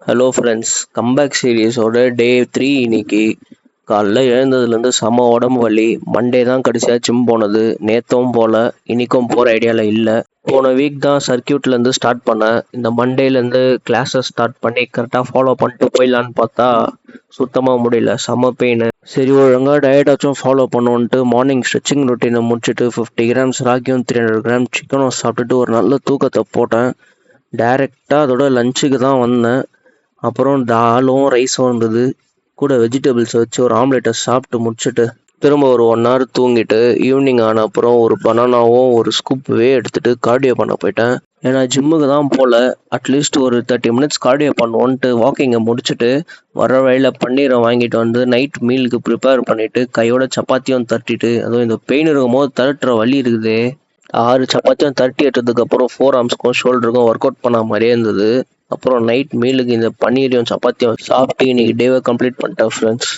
Hello friends, comeback சீரீஸோட டே 3 இன்னைக்கு. காலைல எழுந்ததுலேருந்து செம உடம்பு வலி. மண்டே தான் கடைசியாக ஜிம் போனது. நேற்றும் போல, இன்னைக்கும் போகிற ஐடியாவில் இல்லை. போன வீக் தான் சர்க்கியூட்லேருந்து ஸ்டார்ட் பண்ணேன். இந்த மண்டேலேருந்து கிளாஸஸ் ஸ்டார்ட் பண்ணி கரெக்டாக ஃபாலோ பண்ணிட்டு போயிடலான்னு பார்த்தா சுத்தமாக முடியல, செம பெயின். சரி, ஒழுங்காக டயட்டாச்சும் ஃபாலோ பண்ணுவோன்ட்டு மார்னிங் ஸ்ட்ரெச்சிங் ரொட்டீனை முடிச்சுட்டு 50 கிராம்ஸ் ராகியும் 300 கிராம் சிக்கனும் சாப்பிட்டுட்டு ஒரு நல்ல தூக்கத்தை போட்டேன். டைரெக்டாக அதோட லஞ்சுக்கு தான் வந்தேன். அப்புறம் தாலும் ரைஸும் இருந்தது. கூட வெஜிடபிள்ஸ் வச்சு ஒரு ஆம்லேட்டை சாப்பிட்டு முடிச்சுட்டு திரும்ப ஒரு 1 hour தூங்கிட்டு ஈவினிங் ஆன அப்புறம் ஒரு பனானாவும் ஒரு ஸ்கூப்வே எடுத்துட்டு கார்டியோ பண்ண போயிட்டேன். ஏன்னா ஜிம்முக்கு தான் போல, அட்லீஸ்ட் ஒரு 30 மினிட்ஸ் கார்டியோ பண்ணுவோன்ட்டு வாக்கிங்கை முடிச்சுட்டு வர வழியில் பன்னீரை வாங்கிட்டு வந்து நைட் மீலுக்கு ப்ரிப்பேர் பண்ணிட்டு கையோட சப்பாத்தியும் தட்டிட்டு, அதுவும் இந்த பெயின் இருக்கும் போது தட்டுற வலி இருக்குதே, 6 சப்பாத்தியும் தட்டி எடுத்ததுக்கு அப்புறம் 4 armsக்கும் ஷோல்டருக்கும் ஒர்க் அவுட் பண்ண மாதிரியே இருந்தது. அப்புறம் நைட் மீலுக்கு இந்த பன்னீரையும் சப்பாத்தியும் சாப்பிட்டு இன்னைக்கு டேவை கம்ப்ளீட் பண்ணிட்டேன் ஃப்ரெண்ட்ஸ்.